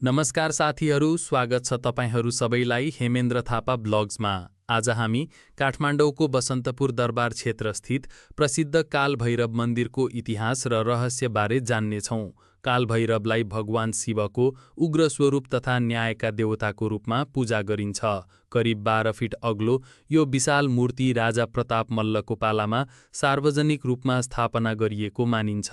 नमस्कार साथीहरू, स्वागत छ तपाईहरू सबैलाई हेमेन्द्र थापा ब्लग्समा। आज हामी काठमाडौँको बसन्तपुर दरबार क्षेत्रस्थित प्रसिद्ध कालभैरव मन्दिरको इतिहास र रहस्यबारे जान्नेछौँ। कालभैरवलाई भगवान शिवको उग्र स्वरूप तथा न्यायका देवताको रूपमा पूजा गरिन्छ। करिब 12 फिट अग्लो यो विशाल मूर्ति राजा प्रताप मल्लको पालामा सार्वजनिक रूपमा स्थापना गरिएको मानिन्छ।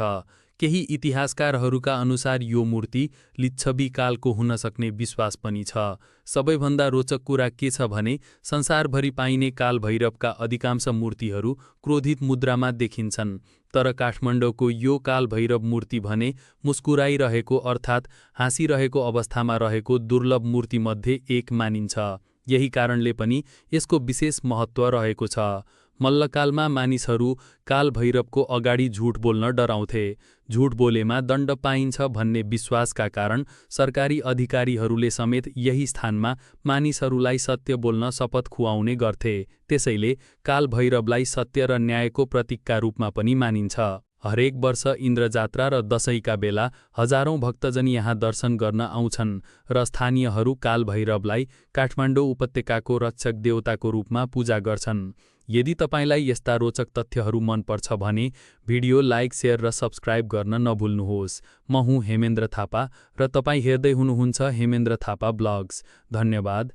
केही इतिहासकारहरूका अनुसार यो मूर्ति लिच्छवी कालको हुन सक्ने विश्वास पनि छ। सबैभन्दा रोचक कुरा के छ भने संसारभरि पाइने कालभैरवका अधिकांश मूर्तिहरू क्रोधित मुद्रामा देखिन्छन्, तर काठमाडौँको यो कालभैरव मूर्ति भने मुस्कुराइरहेको अर्थात् हाँसिरहेको अवस्थामा रहेको दुर्लभ मूर्तिमध्ये एक मानिन्छ। यही कारणले पनि यसको विशेष महत्त्व रहेको छ। मल्लकालमा मानिसहरू कालभैरवको अगाडि झुट बोल्न डराउँथे। झुट बोलेमा दण्ड पाइन्छ भन्ने विश्वासका कारण सरकारी अधिकारीहरूले समेत यही स्थानमा मानिसहरूलाई सत्य बोल्न शपथ खुवाउने गर्थे। त्यसैले कालभैरवलाई सत्य र न्यायको प्रतीकका रूपमा पनि मानिन्छ। हरेक वर्ष इन्द्रजात्रा र दशैँका बेला हजारौं भक्तजन यहाँ दर्शन गर्न आउँछन् र स्थानीयहरू कालभैरवलाई काठमाडौँ उपत्यकाको रक्षक देवताको रूपमा पूजा गर्छन्। यदि तपाईलाई यस्ता रोचक तथ्यहरू मन पर्छ भने भिडियो लाइक, शेयर र सब्स्क्राइब गर्न नभुल्नुहोस्। म हुँ हेमेन्द्र थापा र तपाईँ हेर्दै हुनुहुन्छ हेमेन्द्र थापा ब्लग्स। धन्यवाद।